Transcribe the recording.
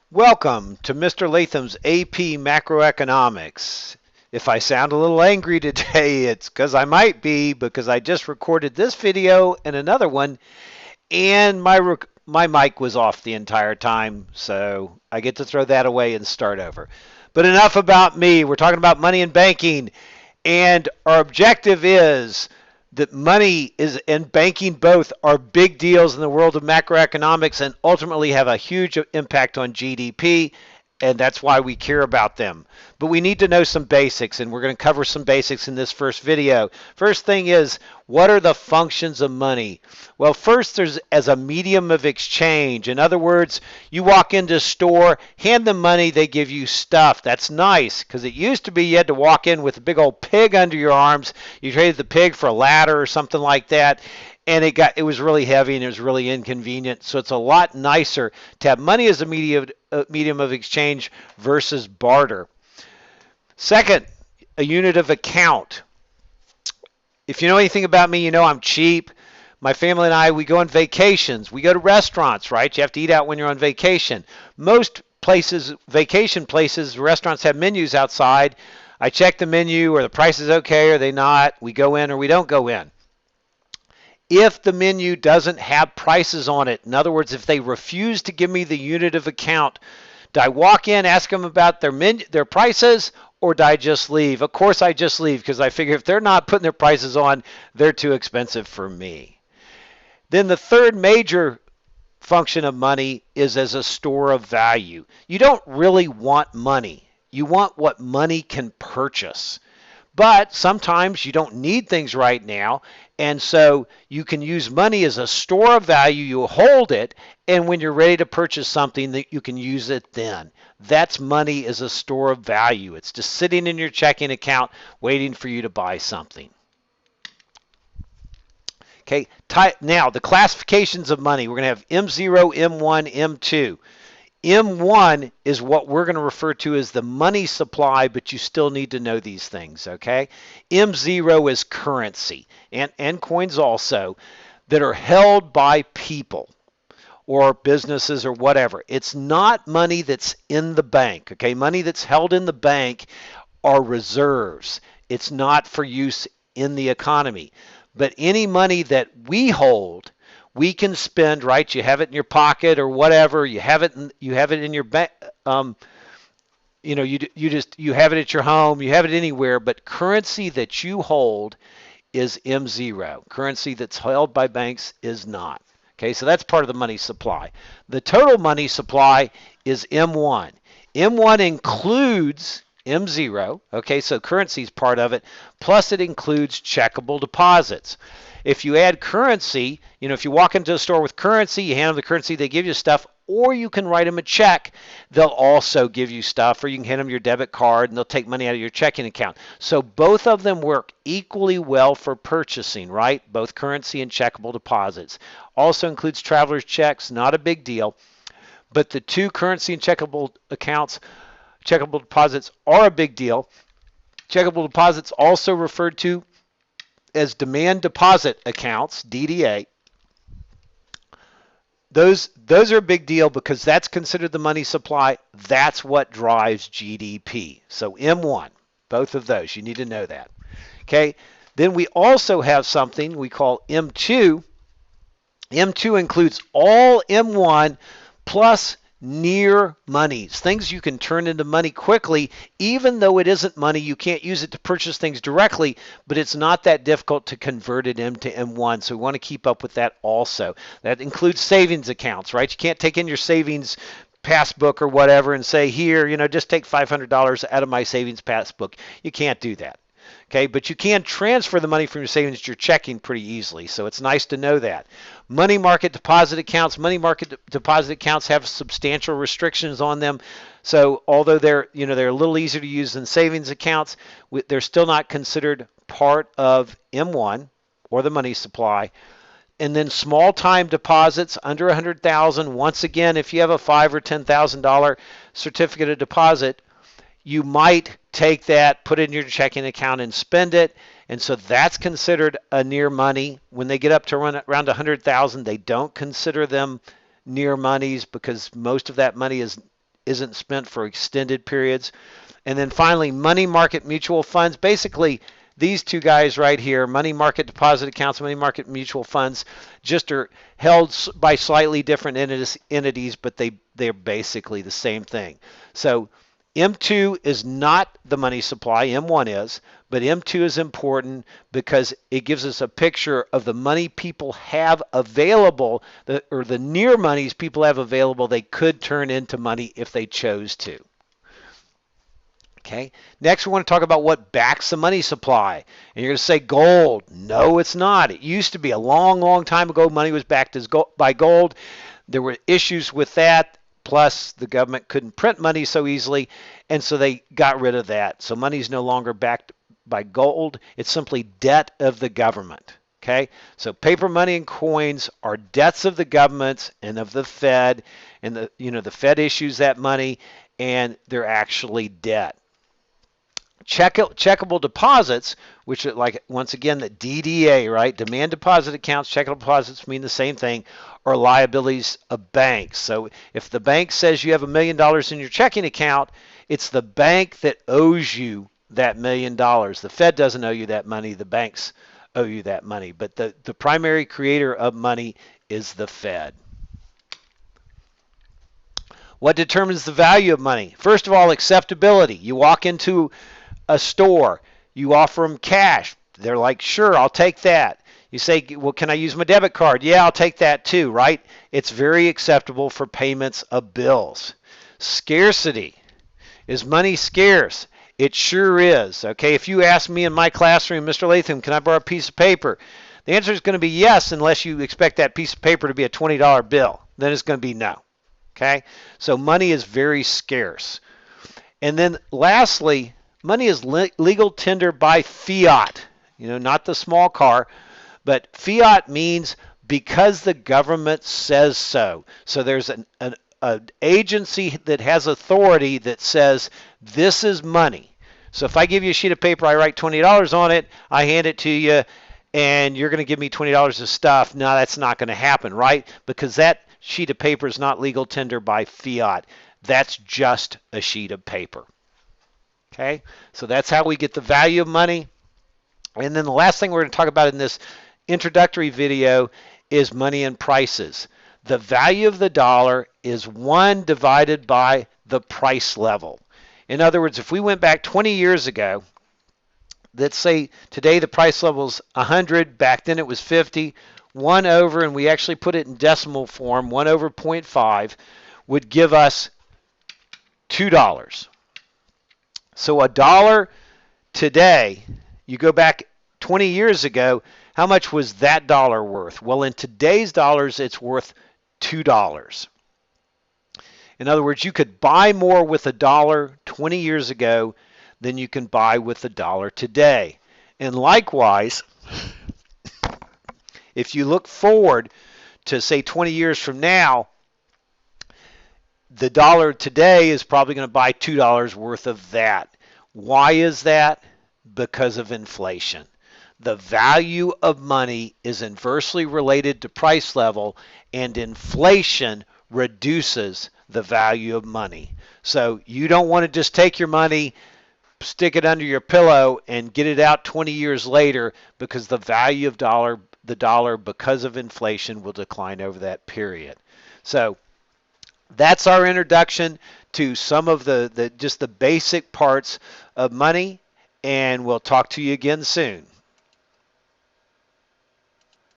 Welcome to Mr. Latham's AP Macroeconomics. If I sound a little angry today, it's because I might be, because I just recorded this video and another one, and my mic was off the entire time, so I get to throw that away and start over. But enough about me. We're talking about money and banking, and our objective is that money is and banking both are big deals in the world of macroeconomics and ultimately have a huge impact on GDP, and that's why we care about them. But we need to know some basics, and we're going to cover some basics in this first video. First thing is, what are the functions of money? Well, first, there's as a medium of exchange. In other words, you walk into a store, hand them money, they give you stuff. That's nice, because it used to be you had to walk in with a big old pig under your arms. You traded the pig for a ladder or something like that, and it was really heavy and it was really inconvenient. So it's a lot nicer to have money as a medium of exchange versus barter. Second, a unit of account. If you know anything about me, you know I'm cheap. My family and I, we go on vacations. We go to restaurants, right? You have to eat out when you're on vacation. Most places, vacation places, restaurants have menus outside. I check the menu. Are the prices okay? Are they not? We go in or we don't go in. If the menu doesn't have prices on it, in other words, if they refuse to give me the unit of account, do I walk in, ask them about their prices, or do I just leave? Of course, I just leave because I figure if they're not putting their prices on, they're too expensive for me. Then the third major function of money is as a store of value. You don't really want money. You want what money can purchase. But sometimes you don't need things right now, and so you can use money as a store of value. You hold it, and when you're ready to purchase something, that you can use it then. That's money as a store of value. It's just sitting in your checking account waiting for you to buy something. Okay, now the classifications of money. We're going to have M0, M1, M2. M1 is what we're going to refer to as the money supply, but you still need to know these things, okay? M0 is currency, and coins also, that are held by people or businesses or whatever. It's not money that's in the bank, okay? Money that's held in the bank are reserves. It's not for use in the economy. But any money that we hold, we can spend, right? You have it in your pocket or whatever. You have it in your bank. You have it at your home. You have it anywhere. But currency that you hold is M0. Currency that's held by banks is not. Okay, so that's part of the money supply. The total money supply is M1. M1 includes M0. Okay, so currency is part of it. Plus, it includes checkable deposits. If you add currency, if you walk into a store with currency, you hand them the currency, they give you stuff, or you can write them a check. They'll also give you stuff, or you can hand them your debit card, and they'll take money out of your checking account. So both of them work equally well for purchasing, right? Both currency and checkable deposits. Also includes traveler's checks, not a big deal. But the two currency and checkable deposits are a big deal. Checkable deposits also referred to as demand deposit accounts, DDA. Those are a big deal because that's considered the money supply. That's what drives GDP. So M1, both of those, you need to know that. Okay, then we also have something we call M2. M2 includes all M1 plus near monies, things you can turn into money quickly. Even though it isn't money, you can't use it to purchase things directly, but it's not that difficult to convert it into M1, so we want to keep up with that also. That includes savings accounts, right? You can't take in your savings passbook or whatever and say, here, just take $500 out of my savings passbook. You can't do that. Okay, but you can transfer the money from your savings to your checking pretty easily, so it's nice to know that. Money market deposit accounts have substantial restrictions on them. So although they're a little easier to use than savings accounts, they're still not considered part of M1 or the money supply. And then small time deposits under $100,000. Once again, if you have a $5,000 or $10,000 certificate of deposit, you might take that, put it in your checking account, and spend it. And so that's considered a near money. When they get up to around $100,000, they don't consider them near monies because most of that money is isn't spent for extended periods. And then finally, money market mutual funds. Basically, these two guys right here, money market deposit accounts, money market mutual funds, just are held by slightly different entities, but they're basically the same thing. So M2 is not the money supply, M1 is, but M2 is important because it gives us a picture of the money people have available, or the near monies people have available they could turn into money if they chose to. Okay. Next, we want to talk about what backs the money supply. And you're going to say gold. No, it's not. It used to be a long, long time ago. Money was backed by gold. There were issues with that. Plus, the government couldn't print money so easily, and so they got rid of that. So money is no longer backed by gold. It's simply debt of the government. Okay. So paper money and coins are debts of the governments and of the Fed, and the Fed issues that money, and they're actually debt. Checkable deposits, which are like, once again, the DDA, right? Demand deposit accounts, checkable deposits mean the same thing, are liabilities of banks. So if the bank says you have $1 million in your checking account, it's the bank that owes you that $1 million. The Fed doesn't owe you that money. The banks owe you that money. But the primary creator of money is the Fed. What determines the value of money? First of all, acceptability. You walk into a store, you offer them cash. They're like, sure, I'll take that. You say, well, can I use my debit card? Yeah, I'll take that too, right? It's very acceptable for payments of bills. Scarcity. Is money scarce? It sure is. Okay, if you ask me in my classroom, Mr. Latham, can I borrow a piece of paper? The answer is going to be yes, unless you expect that piece of paper to be a $20 bill. Then it's going to be no. Okay, so money is very scarce. And then lastly, money is legal tender by fiat, not the small car, but fiat means because the government says so. So there's an agency that has authority that says this is money. So if I give you a sheet of paper, I write $20 on it, I hand it to you, and you're going to give me $20 of stuff. No, that's not going to happen, right? Because that sheet of paper is not legal tender by fiat. That's just a sheet of paper. Okay, so that's how we get the value of money. And then the last thing we're going to talk about in this introductory video is money and prices. The value of the dollar is 1 divided by the price level. In other words, if we went back 20 years ago, let's say today the price level is 100, back then it was 50, 1 over, and we actually put it in decimal form, 1 over 0.5 would give us $2. So a dollar today, you go back 20 years ago, how much was that dollar worth? Well, in today's dollars, it's worth $2. In other words, you could buy more with a dollar 20 years ago than you can buy with a dollar today. And likewise, if you look forward to, say, 20 years from now, the dollar today is probably going to buy $2 worth of that. Why is that? Because of inflation. The value of money is inversely related to price level, and inflation reduces the value of money. So you don't want to just take your money, stick it under your pillow, and get it out 20 years later, because the value of the dollar, because of inflation, will decline over that period. So that's our introduction to some of just the basic parts of money, and we'll talk to you again soon.